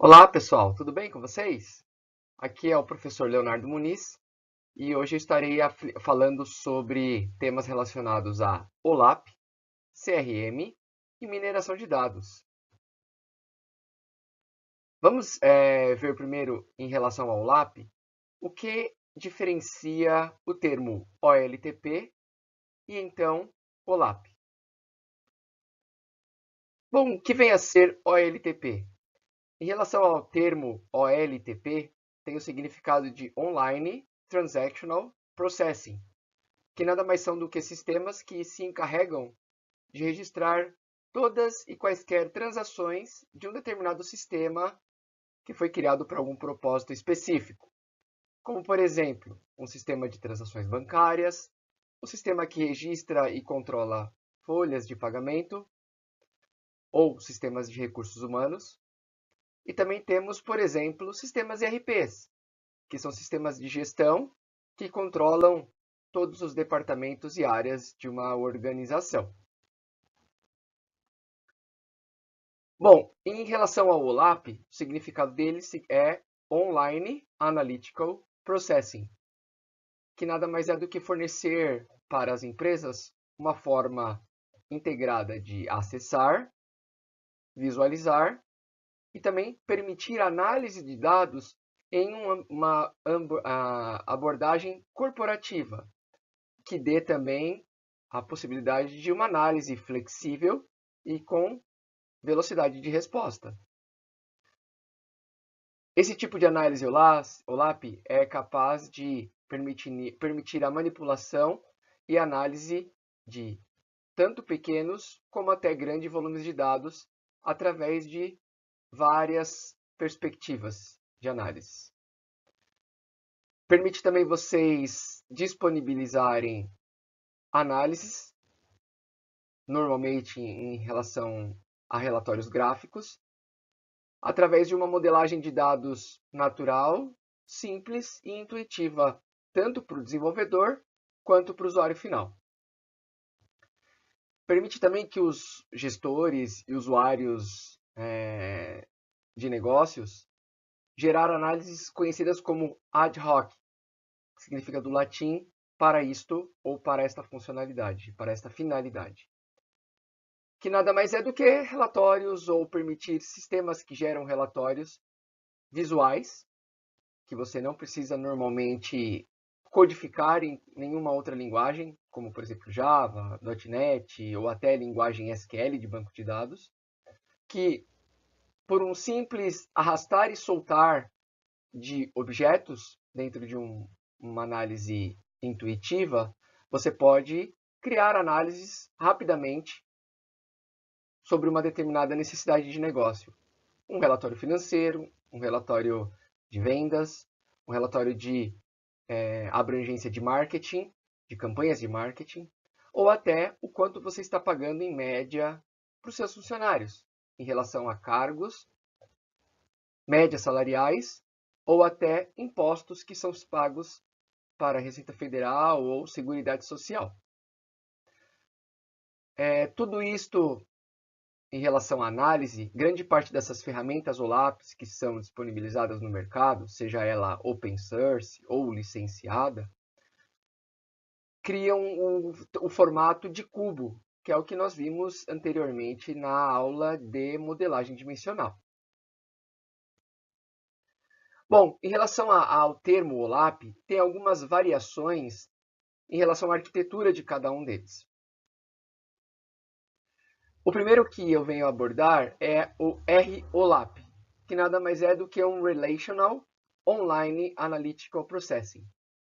Olá, pessoal, tudo bem com vocês? Aqui é o professor Leonardo Muniz e hoje eu estarei falando sobre temas relacionados a OLAP, CRM e mineração de dados. Vamos ver primeiro, em relação ao OLAP, o que diferencia o termo OLTP e então OLAP. Bom, o que vem a ser OLTP? Em relação ao termo OLTP, tem o significado de Online Transactional Processing, que nada mais são do que sistemas que se encarregam de registrar todas e quaisquer transações de um determinado sistema que foi criado para algum propósito específico, como, por exemplo, um sistema de transações bancárias, um sistema que registra e controla folhas de pagamento ou sistemas de recursos humanos. E também temos, por exemplo, sistemas ERPs, que são sistemas de gestão que controlam todos os departamentos e áreas de uma organização. Bom, em relação ao OLAP, o significado dele é Online Analytical Processing, que nada mais é do que fornecer para as empresas uma forma integrada de acessar, visualizar e também permitir análise de dados em uma abordagem corporativa, que dê também a possibilidade de uma análise flexível e com velocidade de resposta. Esse tipo de análise OLAP é capaz de permitir a manipulação e análise de tanto pequenos como até grandes volumes de dados através de várias perspectivas de análise. Permite também vocês disponibilizarem análises, normalmente em relação a relatórios gráficos, através de uma modelagem de dados natural, simples e intuitiva, tanto para o desenvolvedor quanto para o usuário final. Permite também que os gestores e usuários de negócios gerar análises conhecidas como ad hoc, que significa do latim para isto ou para esta funcionalidade, para esta finalidade. Que nada mais é do que relatórios ou permitir sistemas que geram relatórios visuais, que você não precisa normalmente codificar em nenhuma outra linguagem, como por exemplo Java, .NET ou até linguagem SQL de banco de dados, que por um simples arrastar e soltar de objetos dentro de uma análise intuitiva, você pode criar análises rapidamente sobre uma determinada necessidade de negócio. Um relatório financeiro, um relatório de vendas, um relatório de abrangência de marketing, de campanhas de marketing, ou até o quanto você está pagando em média para os seus funcionários, em relação a cargos, médias salariais, ou até impostos que são pagos para a Receita Federal ou Seguridade Social. Tudo isto em relação à análise, grande parte dessas ferramentas OLAPs que são disponibilizadas no mercado, seja ela open source ou licenciada, criam o formato de cubo, que é o que nós vimos anteriormente na aula de modelagem dimensional. Bom, em relação ao termo OLAP, tem algumas variações em relação à arquitetura de cada um deles. O primeiro que eu venho abordar é o ROLAP, que nada mais é do que um Relational Online Analytical Processing,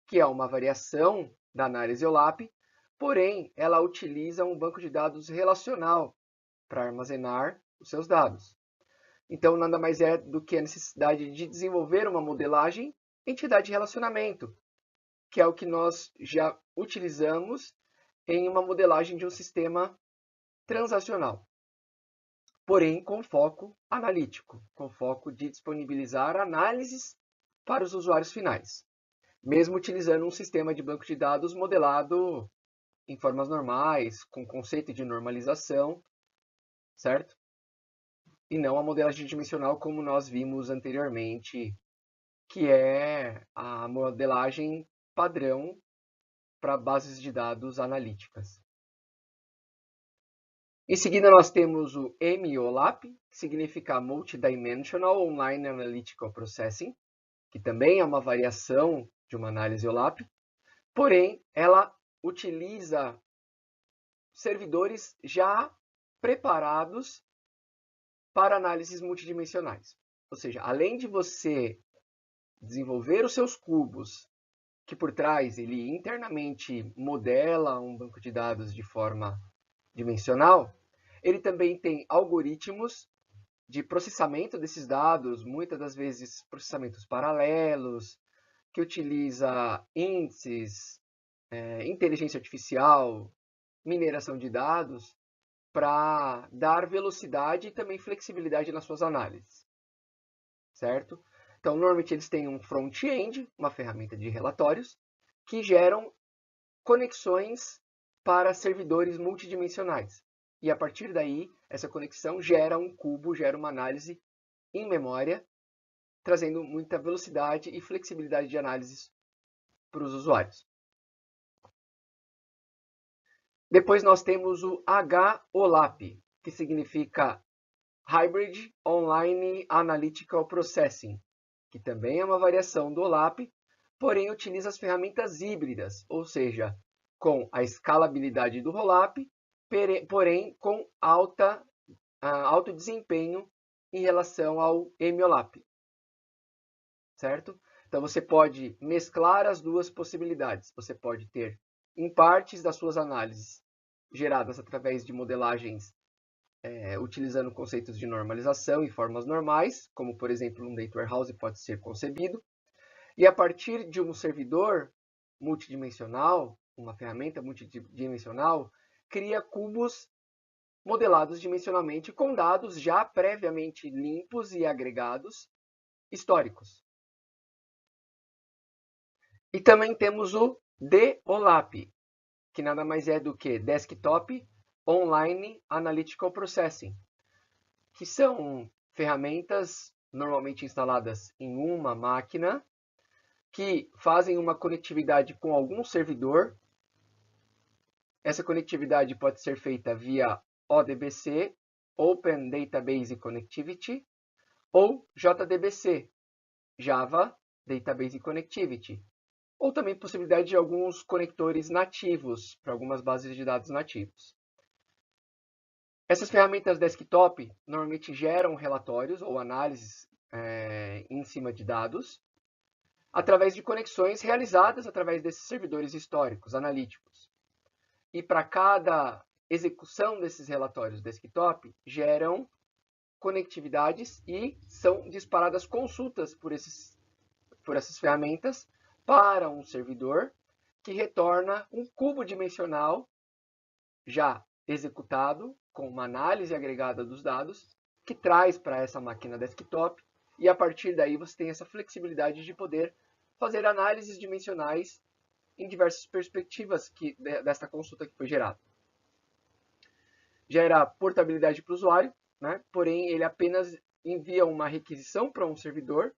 que é uma variação da análise OLAP, porém ela utiliza um banco de dados relacional para armazenar os seus dados. Então, nada mais é do que a necessidade de desenvolver uma modelagem entidade relacionamento, que é o que nós já utilizamos em uma modelagem de um sistema transacional, porém com foco analítico, com foco de disponibilizar análises para os usuários finais, mesmo utilizando um sistema de banco de dados modelado em formas normais, com conceito de normalização, certo? e não a modelagem dimensional como nós vimos anteriormente, que é a modelagem padrão para bases de dados analíticas. Em seguida, nós temos o MOLAP, que significa Multidimensional Online Analytical Processing, que também é uma variação de uma análise OLAP, porém, ela utiliza servidores já preparados para análises multidimensionais. Ou seja, além de você desenvolver os seus cubos, que por trás ele internamente modela um banco de dados de forma dimensional, ele também tem algoritmos de processamento desses dados, muitas das vezes processamentos paralelos, que utiliza índices, inteligência artificial, mineração de dados, para dar velocidade e também flexibilidade nas suas análises, certo? Então, normalmente eles têm um front-end, uma ferramenta de relatórios, que geram conexões para servidores multidimensionais. E a partir daí, essa conexão gera um cubo, gera uma análise em memória, trazendo muita velocidade e flexibilidade de análise para os usuários. Depois nós temos o HOLAP, que significa Hybrid Online Analytical Processing, que também é uma variação do OLAP, porém utiliza as ferramentas híbridas, ou seja, com a escalabilidade do OLAP, porém com alto desempenho em relação ao MOLAP, certo? Então você pode mesclar as duas possibilidades. Você pode ter em partes das suas análises geradas através de modelagens utilizando conceitos de normalização e formas normais, como por exemplo um data warehouse pode ser concebido, e a partir de um servidor multidimensional, uma ferramenta multidimensional, cria cubos modelados dimensionalmente com dados já previamente limpos e agregados históricos. E também temos o DOLAP, que nada mais é do que Desktop Online Analytical Processing, que são ferramentas normalmente instaladas em uma máquina que fazem uma conectividade com algum servidor. Essa conectividade pode ser feita via ODBC, Open Database Connectivity, ou JDBC, Java Database Connectivity, ou também possibilidade de alguns conectores nativos para algumas bases de dados nativos. Essas ferramentas desktop normalmente geram relatórios ou análises em cima de dados através de conexões realizadas através desses servidores históricos, analíticos. E para cada execução desses relatórios desktop, geram conectividades e são disparadas consultas por essas ferramentas para um servidor que retorna um cubo dimensional já executado com uma análise agregada dos dados que traz para essa máquina desktop e a partir daí você tem essa flexibilidade de poder fazer análises dimensionais em diversas perspectivas desta consulta que foi gerada. Gera portabilidade para o usuário, né? Porém ele apenas envia uma requisição para um servidor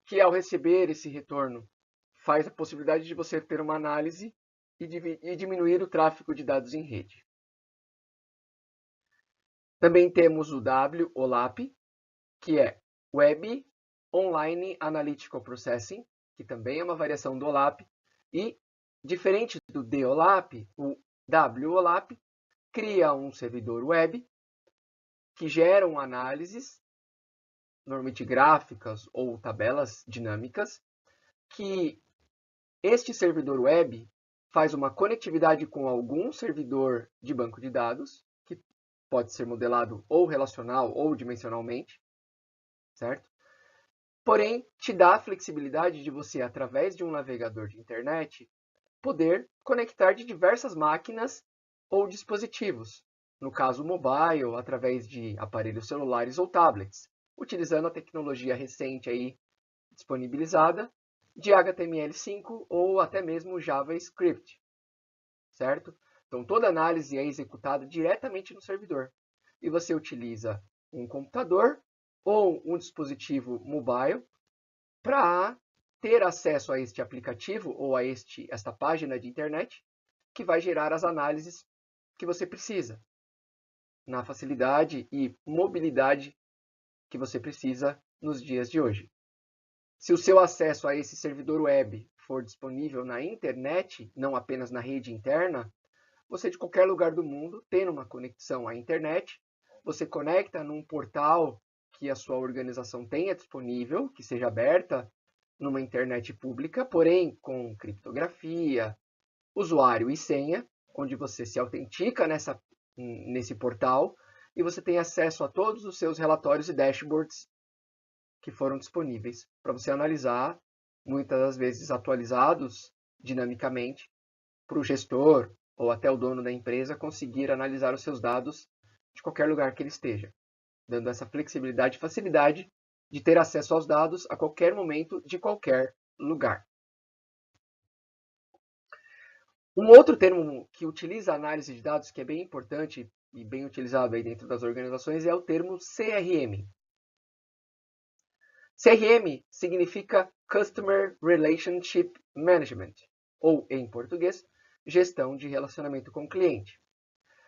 que ao receber esse retorno faz a possibilidade de você ter uma análise e diminuir o tráfego de dados em rede. Também temos o WOLAP, que é Web Online Analytical Processing, que também é uma variação do OLAP, e, diferente do DOLAP, o WOLAP cria um servidor web que geram análises, normalmente gráficas ou tabelas dinâmicas, que este servidor web faz uma conectividade com algum servidor de banco de dados, que pode ser modelado ou relacional ou dimensionalmente, certo? Porém, te dá a flexibilidade de você, através de um navegador de internet, poder conectar de diversas máquinas ou dispositivos, no caso mobile, através de aparelhos celulares ou tablets, utilizando a tecnologia recente aí disponibilizada de HTML5 ou até mesmo JavaScript, certo? Então toda análise é executada diretamente no servidor. e você utiliza um computador ou um dispositivo mobile para ter acesso a este aplicativo ou a esta página de internet que vai gerar as análises que você precisa, na facilidade e mobilidade que você precisa nos dias de hoje. Se o seu acesso a esse servidor web for disponível na internet, não apenas na rede interna, você de qualquer lugar do mundo, tendo uma conexão à internet, você conecta num portal que a sua organização tenha disponível, que seja aberta numa internet pública, porém com criptografia, usuário e senha, onde você se autentica nesse portal e você tem acesso a todos os seus relatórios e dashboards que foram disponíveis para você analisar, muitas das vezes atualizados dinamicamente, para o gestor ou até o dono da empresa conseguir analisar os seus dados de qualquer lugar que ele esteja, dando essa flexibilidade e facilidade de ter acesso aos dados a qualquer momento, de qualquer lugar. Um outro termo que utiliza análise de dados, que é bem importante e bem utilizado aí dentro das organizações, é o termo CRM. CRM significa Customer Relationship Management, ou, em português, gestão de relacionamento com o cliente.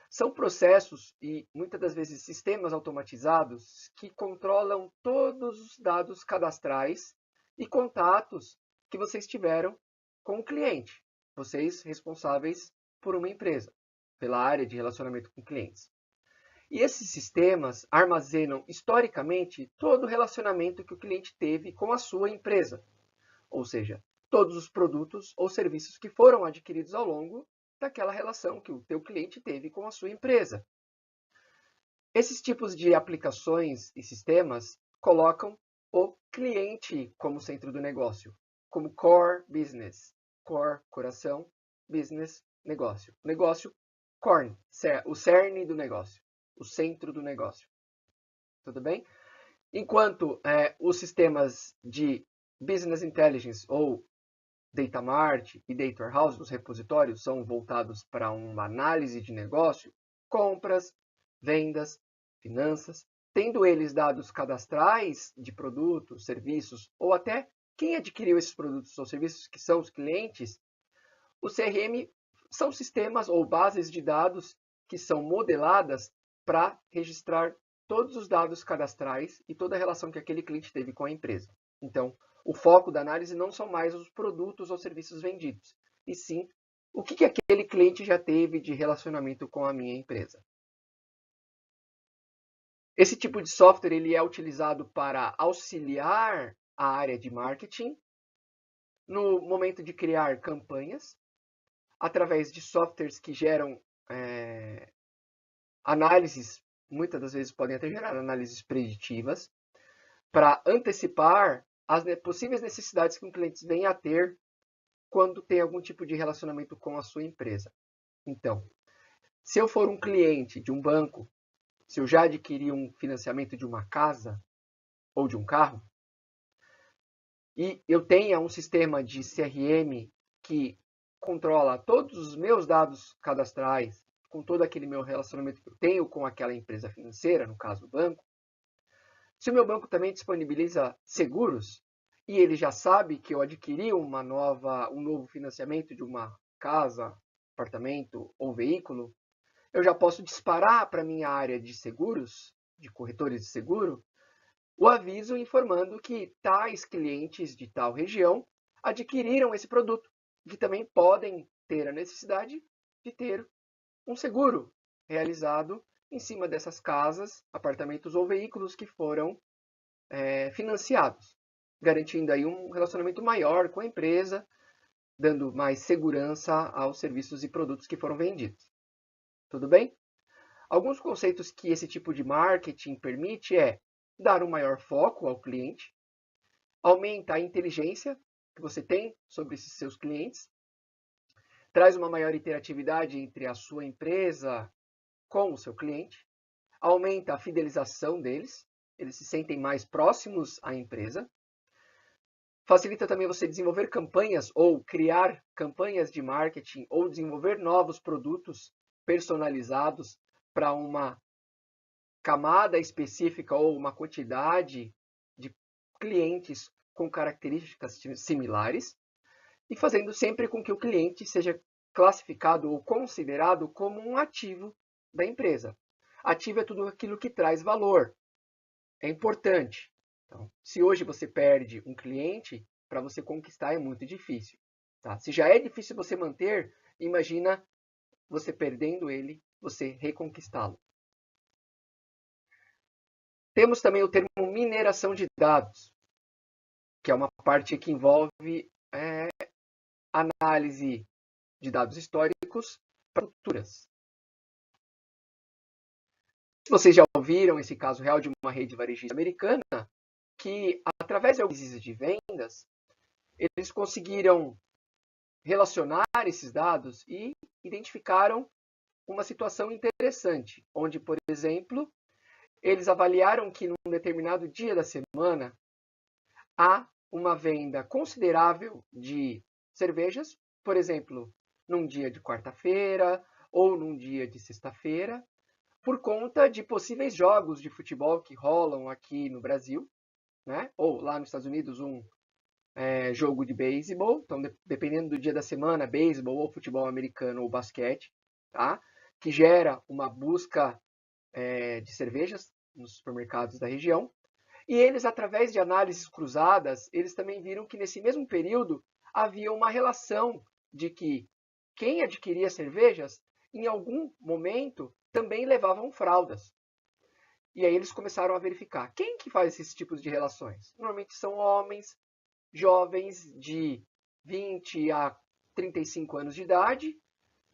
São processos e, muitas das vezes, sistemas automatizados que controlam todos os dados cadastrais e contatos que vocês tiveram com o cliente, vocês responsáveis por uma empresa, pela área de relacionamento com clientes. E esses sistemas armazenam, historicamente, todo o relacionamento que o cliente teve com a sua empresa, ou seja, todos os produtos ou serviços que foram adquiridos ao longo daquela relação que o teu cliente teve com a sua empresa. Esses tipos de aplicações e sistemas colocam o cliente como centro do negócio, como core business, core, coração, business, negócio. Negócio, core, o cerne do negócio, o centro do negócio. Tudo bem? Enquanto os sistemas de business intelligence ou Data Mart e Data Warehouse, os repositórios, são voltados para uma análise de negócio, compras, vendas, finanças, tendo eles dados cadastrais de produtos, serviços, ou até quem adquiriu esses produtos ou serviços, que são os clientes. O CRM são sistemas ou bases de dados que são modeladas para registrar todos os dados cadastrais e toda a relação que aquele cliente teve com a empresa. Então, o foco da análise não são mais os produtos ou serviços vendidos, e sim o que aquele cliente já teve de relacionamento com a minha empresa. Esse tipo de software ele é utilizado para auxiliar a área de marketing no momento de criar campanhas, através de softwares que geram análises, muitas das vezes podem até gerar análises preditivas, para antecipar as possíveis necessidades que um cliente venha a ter quando tem algum tipo de relacionamento com a sua empresa. Então, se eu for um cliente de um banco, se eu já adquiri um financiamento de uma casa ou de um carro, e eu tenha um sistema de CRM que controla todos os meus dados cadastrais, com todo aquele meu relacionamento que eu tenho com aquela empresa financeira, no caso o banco, se o meu banco também disponibiliza seguros, e ele já sabe que eu adquiri um novo financiamento de uma casa, apartamento ou veículo, eu já posso disparar para a minha área de seguros, de corretores de seguro, o aviso informando que tais clientes de tal região adquiriram esse produto, que também podem ter a necessidade de ter um seguro realizado em cima dessas casas, apartamentos ou veículos que foram financiados, garantindo aí um relacionamento maior com a empresa, dando mais segurança aos serviços e produtos que foram vendidos. Tudo bem? Alguns conceitos que esse tipo de marketing permite é dar um maior foco ao cliente, aumenta a inteligência que você tem sobre esses seus clientes, traz uma maior interatividade entre a sua empresa com o seu cliente, aumenta a fidelização deles, eles se sentem mais próximos à empresa, facilita também você desenvolver campanhas ou criar campanhas de marketing ou desenvolver novos produtos personalizados para uma camada específica ou uma quantidade de clientes com características similares e fazendo sempre com que o cliente seja classificado ou considerado como um ativo da empresa. Ativo é tudo aquilo que traz valor. É importante. Então, se hoje você perde um cliente, para você conquistar é muito difícil. Tá? Se já é difícil você manter, imagina você perdendo ele, você reconquistá-lo. Temos também o termo mineração de dados, que é uma parte que envolve análise de dados históricos para futuras. Vocês já ouviram esse caso real de uma rede varejista americana que, através de pesquisas de vendas, eles conseguiram relacionar esses dados e identificaram uma situação interessante, onde, por exemplo, eles avaliaram que num determinado dia da semana há uma venda considerável de cervejas, por exemplo, num dia de quarta-feira ou num dia de sexta-feira, por conta de possíveis jogos de futebol que rolam aqui no Brasil, né? Ou lá nos Estados Unidos jogo de beisebol, então dependendo do dia da semana, beisebol ou futebol americano ou basquete, tá? Que gera uma busca de cervejas nos supermercados da região. E eles, através de análises cruzadas, eles também viram que nesse mesmo período havia uma relação de que quem adquiria cervejas, em algum momento, também levavam fraldas. E aí eles começaram a verificar quem que faz esses tipos de relações. Normalmente são homens, jovens de 20 a 35 anos de idade,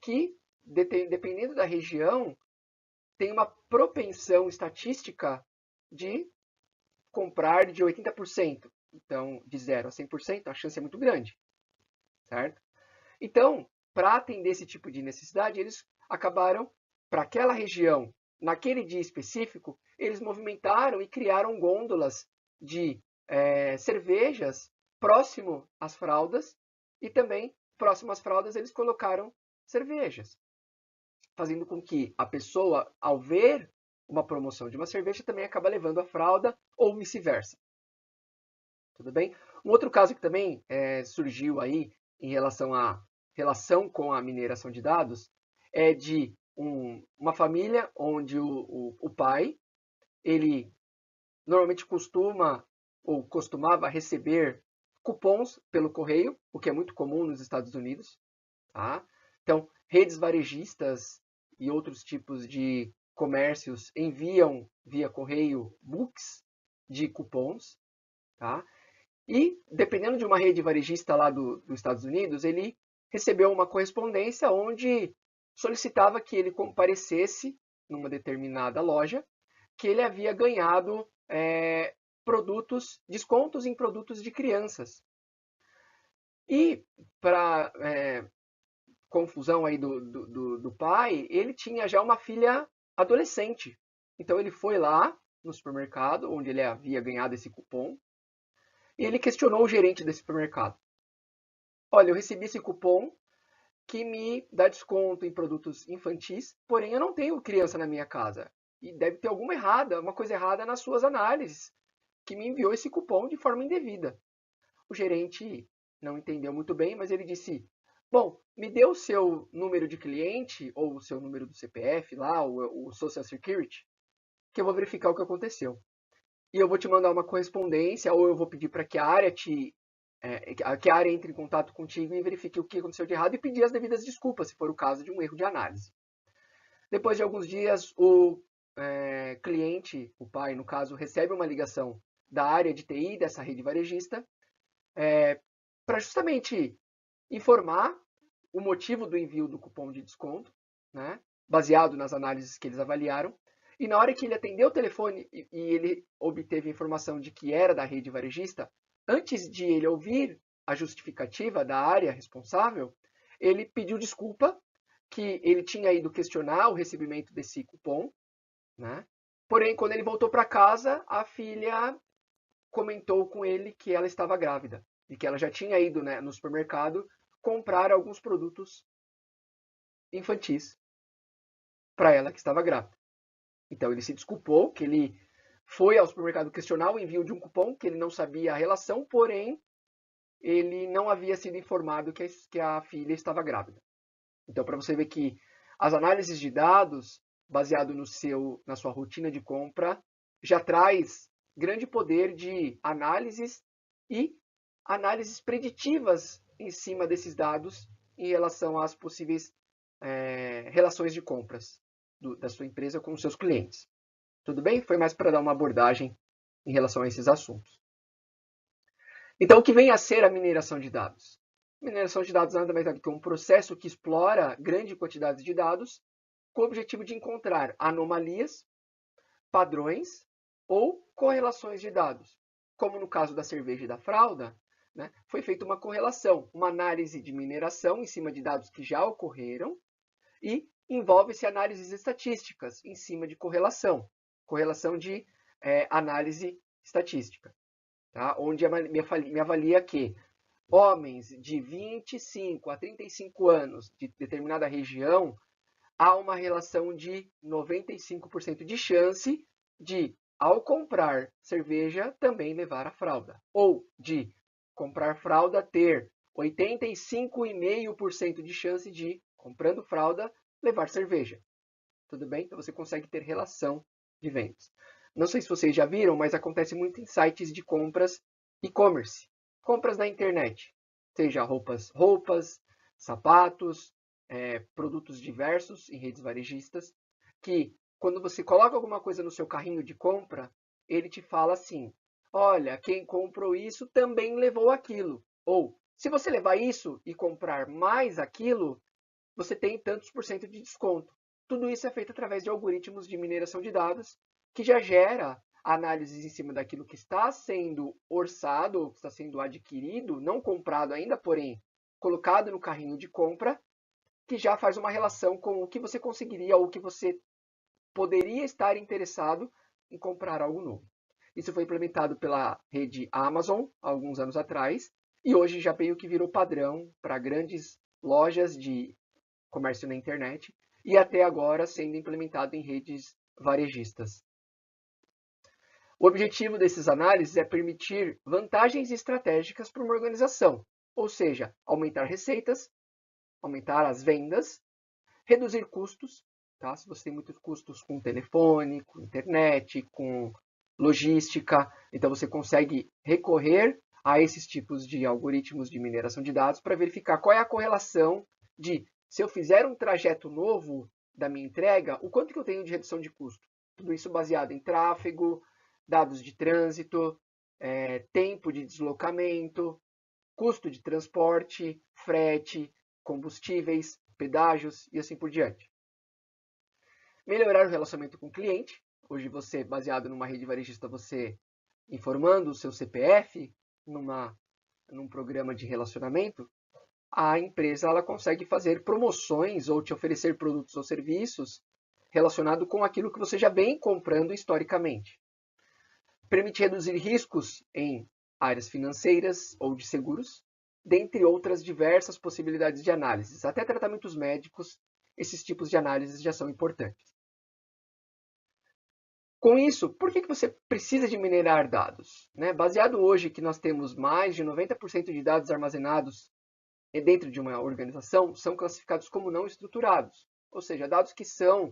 que, dependendo da região, tem uma propensão estatística de comprar de 80%. Então, de 0 a 100%, a chance é muito grande, certo? Então, para atender esse tipo de necessidade, eles acabaram, para aquela região, naquele dia específico, eles movimentaram e criaram gôndolas de cervejas próximo às fraldas e também próximo às fraldas eles colocaram cervejas, fazendo com que a pessoa, ao ver uma promoção de uma cerveja, também acaba levando a fralda ou vice-versa. Tudo bem? Um outro caso que também surgiu aí em relação à relação com a mineração de dados é de uma família onde o pai, ele normalmente costumava receber cupons pelo correio, o que é muito comum nos Estados Unidos. Tá? Então, redes varejistas e outros tipos de comércios enviam via correio books de cupons. Tá? E, dependendo de uma rede varejista lá dos Estados Unidos, ele recebeu uma correspondência onde solicitava que ele comparecesse numa determinada loja, que ele havia ganhado descontos em produtos de crianças. E, para confusão aí do pai, ele tinha já uma filha adolescente. Então, ele foi lá no supermercado, onde ele havia ganhado esse cupom, e ele questionou o gerente desse supermercado. Olha, eu recebi esse cupom que me dá desconto em produtos infantis, porém eu não tenho criança na minha casa. E deve ter uma coisa errada nas suas análises, que me enviou esse cupom de forma indevida. O gerente não entendeu muito bem, mas ele disse, bom, me dê o seu número de cliente, ou o seu número do CPF lá, o Social Security, que eu vou verificar o que aconteceu. E eu vou te mandar uma correspondência, ou eu vou pedir para que a área que a área entre em contato contigo e verifique o que aconteceu de errado e pedir as devidas desculpas, se for o caso de um erro de análise. Depois de alguns dias, o cliente, o pai, no caso, recebe uma ligação da área de TI dessa rede varejista para justamente informar o motivo do envio do cupom de desconto, né, baseado nas análises que eles avaliaram. E na hora que ele atendeu o telefone e ele obteve a informação de que era da rede varejista, antes de ele ouvir a justificativa da área responsável, ele pediu desculpa que ele tinha ido questionar o recebimento desse cupom, né? Porém, quando ele voltou para casa, a filha comentou com ele que ela estava grávida e que ela já tinha ido, né, no supermercado comprar alguns produtos infantis para ela que estava grávida. Então ele se desculpou que ele foi ao supermercado questionar o envio de um cupom, que ele não sabia a relação, porém ele não havia sido informado que a filha estava grávida. Então, para você ver que as análises de dados, baseado na sua rotina de compra, já traz grande poder de análises e análises preditivas em cima desses dados em relação às possíveis relações de compras da sua empresa com os seus clientes. Tudo bem? Foi mais para dar uma abordagem em relação a esses assuntos. Então, o que vem a ser a mineração de dados? Mineração de dados nada mais é do que um processo que explora grande quantidade de dados com o objetivo de encontrar anomalias, padrões ou correlações de dados. Como no caso da cerveja e da fralda, né, foi feita uma correlação, uma análise de mineração em cima de dados que já ocorreram e envolve-se análises estatísticas em cima de correlação de análise estatística, tá? Onde me avalia que homens de 25 a 35 anos de determinada região, há uma relação de 95% de chance de, ao comprar cerveja, também levar a fralda. Ou de comprar fralda, ter 85,5% de chance de, comprando fralda, levar cerveja. Tudo bem? Então você consegue ter relação de vendas. Não sei se vocês já viram, mas acontece muito em sites de compras e-commerce. Compras na internet. Seja roupas, sapatos, produtos diversos em redes varejistas, que quando você coloca alguma coisa no seu carrinho de compra, ele te fala assim, olha, quem comprou isso também levou aquilo. Ou, se você levar isso e comprar mais aquilo, você tem tantos por cento de desconto. Tudo isso é feito através de algoritmos de mineração de dados, que já gera análises em cima daquilo que está sendo orçado, ou que está sendo adquirido, não comprado ainda, porém colocado no carrinho de compra, que já faz uma relação com o que você conseguiria ou o que você poderia estar interessado em comprar algo novo. Isso foi implementado pela rede Amazon há alguns anos atrás e hoje já meio que virou padrão para grandes lojas de comércio na internet e até agora sendo implementado em redes varejistas. O objetivo desses análises é permitir vantagens estratégicas para uma organização, ou seja, aumentar receitas, aumentar as vendas, reduzir custos, tá? Se você tem muitos custos com telefone, com internet, com logística, então você consegue recorrer a esses tipos de algoritmos de mineração de dados para verificar qual é a correlação de, se eu fizer um trajeto novo da minha entrega, o quanto que eu tenho de redução de custo. Tudo isso baseado em tráfego, dados de trânsito, tempo de deslocamento, custo de transporte, frete, combustíveis, pedágios e assim por diante. Melhorar o relacionamento com o cliente. Hoje você, baseado numa rede varejista, você informando o seu CPF num programa de relacionamento, a empresa ela consegue fazer promoções ou te oferecer produtos ou serviços relacionados com aquilo que você já vem comprando historicamente. Permite reduzir riscos em áreas financeiras ou de seguros, dentre outras diversas possibilidades de análises. Até tratamentos médicos, esses tipos de análises já são importantes. Com isso, por que você precisa de minerar dados? Baseado hoje que nós temos mais de 90% de dados armazenados dentro de uma organização, são classificados como não estruturados, ou seja, dados que são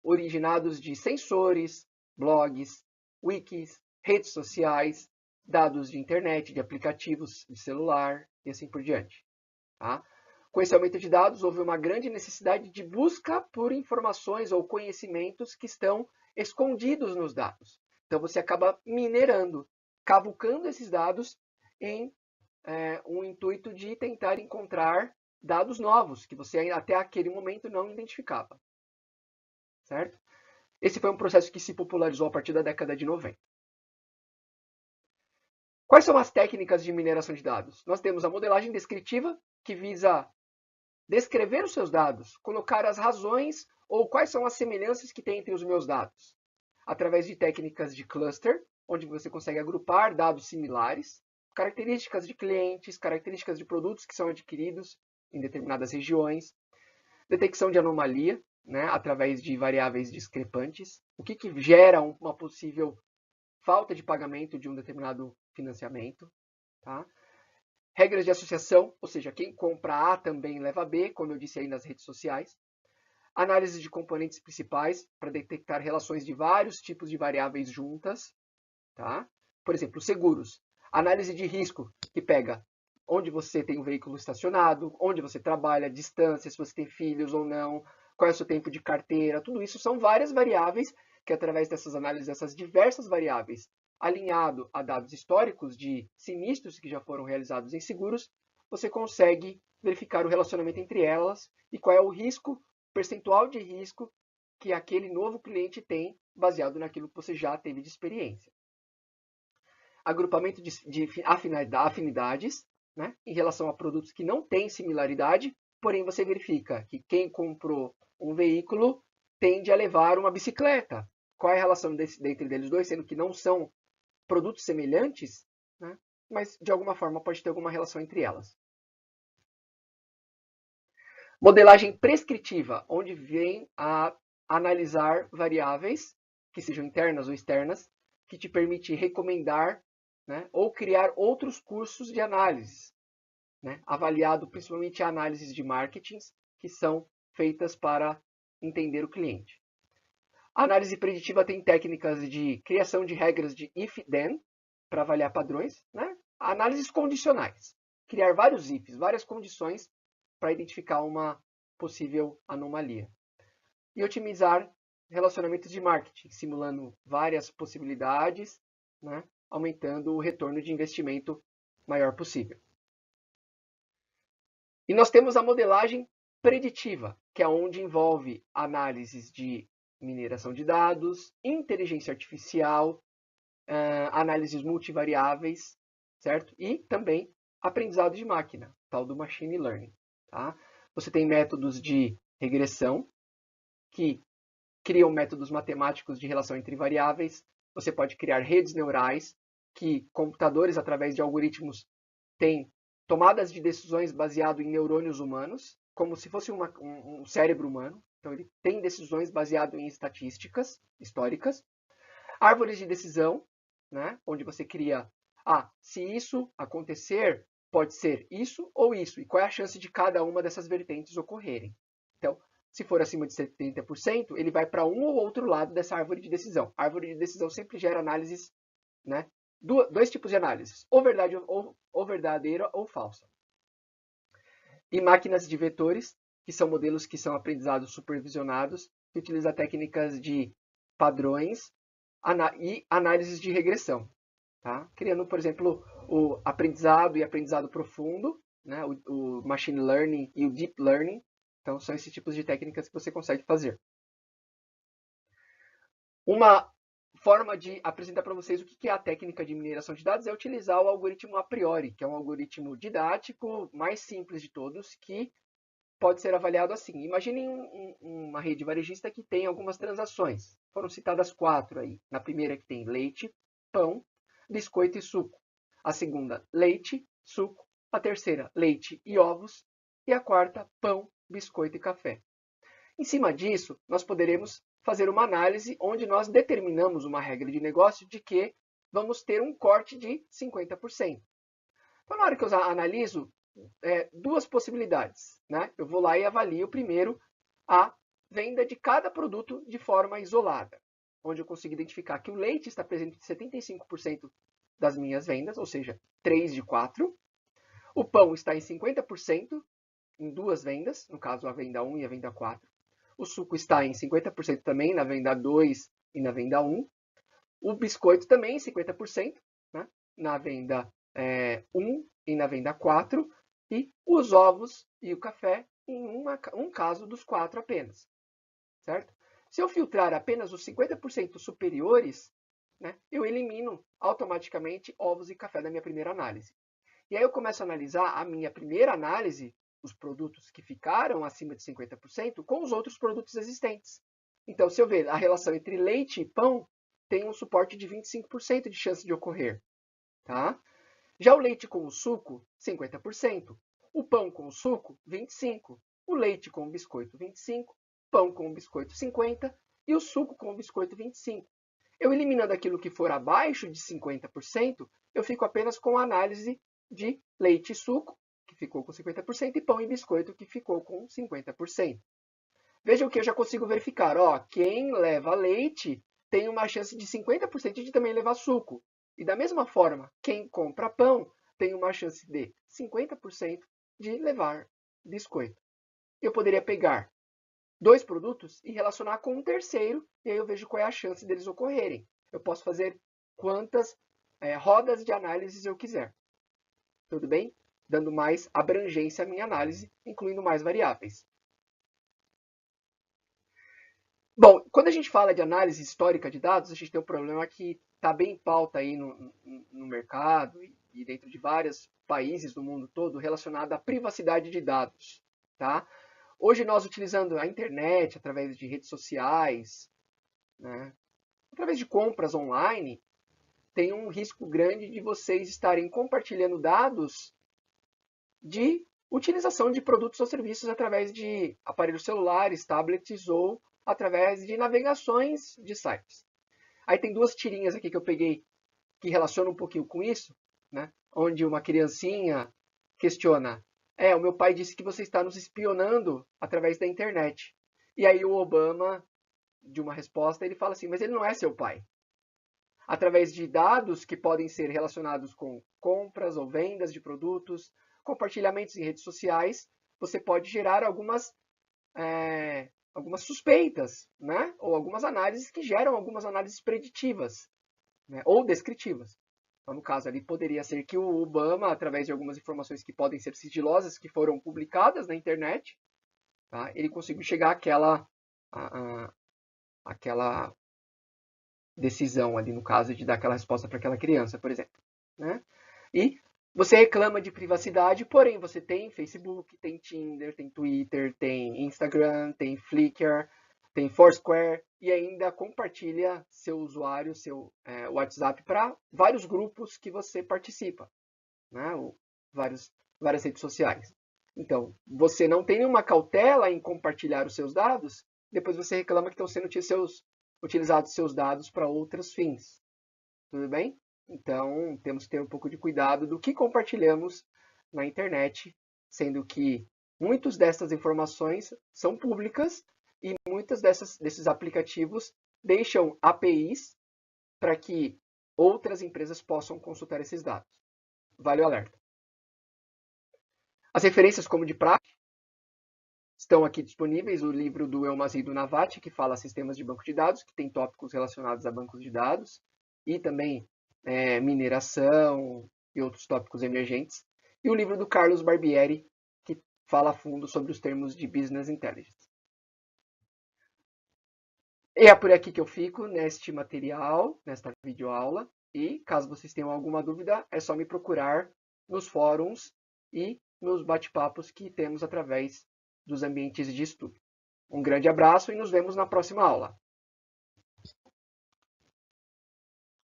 originados de sensores, blogs, wikis, redes sociais, dados de internet, de aplicativos de celular e assim por diante. Tá? Com esse aumento de dados, houve uma grande necessidade de busca por informações ou conhecimentos que estão escondidos nos dados. Então você acaba minerando, cavucando esses dados em um intuito de tentar encontrar dados novos que você até aquele momento não identificava. Certo? Esse foi um processo que se popularizou a partir da década de 90. Quais são as técnicas de mineração de dados? Nós temos a modelagem descritiva, que visa descrever os seus dados, colocar as razões ou quais são as semelhanças que tem entre os meus dados. Através de técnicas de cluster, onde você consegue agrupar dados similares, características de clientes, características de produtos que são adquiridos em determinadas regiões, detecção de anomalia, né, através de variáveis discrepantes. O que gera uma possível falta de pagamento de um determinado financiamento. Tá? Regras de associação, ou seja, quem compra A também leva B, como eu disse aí nas redes sociais. Análise de componentes principais, para detectar relações de vários tipos de variáveis juntas. Tá? Por exemplo, seguros. Análise de risco, que pega onde você tem o veículo estacionado, onde você trabalha, distância, se você tem filhos ou não, qual é o seu tempo de carteira, tudo isso são várias variáveis que, através dessas análises, dessas diversas variáveis, alinhado a dados históricos de sinistros que já foram realizados em seguros, você consegue verificar o relacionamento entre elas e qual é o risco, percentual de risco que aquele novo cliente tem, baseado naquilo que você já teve de experiência. Agrupamento de afinidades, né, em relação a produtos que não têm similaridade, porém você verifica que quem comprou um veículo tende a levar uma bicicleta. Qual é a relação entre eles dois, sendo que não são produtos semelhantes, né, mas de alguma forma pode ter alguma relação entre elas. Modelagem prescritiva, onde vem a analisar variáveis, que sejam internas ou externas, que te permite recomendar, né, ou criar outros cursos de análise, né, avaliado principalmente análises de marketing, que são feitas para entender o cliente. A análise preditiva tem técnicas de criação de regras de if-then, para avaliar padrões, né? Análises condicionais, criar vários ifs, várias condições para identificar uma possível anomalia. E otimizar relacionamentos de marketing, simulando várias possibilidades, né? Aumentando o retorno de investimento maior possível. E nós temos a modelagem preditiva, que é onde envolve análises de mineração de dados, inteligência artificial, análises multivariáveis, certo? E também aprendizado de máquina, tal do machine learning. Tá? Você tem métodos de regressão, que criam métodos matemáticos de relação entre variáveis. Você pode criar redes neurais, que computadores, através de algoritmos, têm tomadas de decisões baseado em neurônios humanos, como se fosse um cérebro humano. Então, ele tem decisões baseado em estatísticas históricas. Árvores de decisão, né, onde você cria, se isso acontecer, pode ser isso ou isso, e qual é a chance de cada uma dessas vertentes ocorrerem. Então, se for acima de 70%, ele vai para um ou outro lado dessa árvore de decisão. A árvore de decisão sempre gera análises, né, dois tipos de análises, ou verdadeira ou falsa. E máquinas de vetores, que são modelos que são aprendizados supervisionados, que utilizam técnicas de padrões e análises de regressão. Tá? Criando, por exemplo, o aprendizado e aprendizado profundo, né? o machine learning e o deep learning. Então, são esses tipos de técnicas que você consegue fazer. Uma forma de apresentar para vocês o que é a técnica de mineração de dados é utilizar o algoritmo a priori, que é um algoritmo didático, mais simples de todos, que pode ser avaliado assim. Imaginem uma rede varejista que tem algumas transações. Foram citadas 4 aí. Na primeira que tem leite, pão, biscoito e suco. A segunda, leite, suco. A terceira, leite e ovos. E a quarta, pão, biscoito e café. Em cima disso, nós poderemos fazer uma análise onde nós determinamos uma regra de negócio de que vamos ter um corte de 50%. Então, na hora que eu analiso, duas possibilidades. Né? Eu vou lá e avalio primeiro a venda de cada produto de forma isolada, onde eu consigo identificar que o leite está presente em 75% das minhas vendas, ou seja, 3 de 4. O pão está em 50% em duas vendas, no caso a venda 1 e a venda 4. O suco está em 50% também na venda 2 e na venda 1. O biscoito também em 50%, né? Na venda 1 e na venda 4. E os ovos e o café em um caso dos 4 apenas. Certo? Se eu filtrar apenas os 50% superiores, né, eu elimino automaticamente ovos e café da minha primeira análise. E aí eu começo a analisar a minha primeira análise, os produtos que ficaram acima de 50%, com os outros produtos existentes. Então, se eu ver a relação entre leite e pão, tem um suporte de 25% de chance de ocorrer. Tá? Já o leite com o suco, 50%. O pão com o suco, 25%. O leite com o biscoito, 25%. pão com biscoito 50% e o suco com biscoito 25%. Eu eliminando aquilo que for abaixo de 50%, eu fico apenas com a análise de leite e suco, que ficou com 50%, e pão e biscoito, que ficou com 50%. Veja o que eu já consigo verificar. Ó, quem leva leite tem uma chance de 50% de também levar suco. E da mesma forma, quem compra pão tem uma chance de 50% de levar biscoito. Eu poderia pegar 2 produtos e relacionar com um terceiro, e aí eu vejo qual é a chance deles ocorrerem. Eu posso fazer quantas rodas de análise eu quiser. Tudo bem? Dando mais abrangência à minha análise, incluindo mais variáveis. Bom, quando a gente fala de análise histórica de dados, a gente tem um problema que está bem em pauta aí no mercado e dentro de vários países do mundo todo relacionado à privacidade de dados. Tá? Hoje nós utilizando a internet, através de redes sociais, né, através de compras online, tem um risco grande de vocês estarem compartilhando dados de utilização de produtos ou serviços através de aparelhos celulares, tablets ou através de navegações de sites. Aí tem 2 tirinhas aqui que eu peguei que relacionam um pouquinho com isso, né? Onde uma criancinha questiona: o meu pai disse que você está nos espionando através da internet. E aí o Obama, de uma resposta, ele fala assim: mas ele não é seu pai. Através de dados que podem ser relacionados com compras ou vendas de produtos, compartilhamentos em redes sociais, você pode gerar algumas suspeitas, né? Ou algumas análises que geram algumas análises preditivas, né? Ou descritivas. Então, no caso ali, poderia ser que o Obama, através de algumas informações que podem ser sigilosas, que foram publicadas na internet, tá? Ele conseguiu chegar àquela decisão ali, no caso, de dar aquela resposta para aquela criança, por exemplo. Né? E você reclama de privacidade, porém você tem Facebook, tem Tinder, tem Twitter, tem Instagram, tem Flickr, tem Foursquare e ainda compartilha seu usuário, seu WhatsApp para vários grupos que você participa, né? Ou várias redes sociais. Então, você não tem nenhuma cautela em compartilhar os seus dados, depois você reclama que estão sendo utilizados seus dados para outros fins. Tudo bem? Então, temos que ter um pouco de cuidado do que compartilhamos na internet, sendo que muitas dessas informações são públicas e muitos desses aplicativos deixam APIs para que outras empresas possam consultar esses dados. Vale o alerta. As referências, como de praxe, estão aqui disponíveis. O livro do Elmazzi e do Navati, que fala sistemas de banco de dados, que tem tópicos relacionados a bancos de dados, e também mineração e outros tópicos emergentes. E o livro do Carlos Barbieri, que fala a fundo sobre os termos de Business Intelligence. E é por aqui que eu fico neste material, nesta videoaula. E caso vocês tenham alguma dúvida, é só me procurar nos fóruns e nos bate-papos que temos através dos ambientes de estudo. Um grande abraço e nos vemos na próxima aula.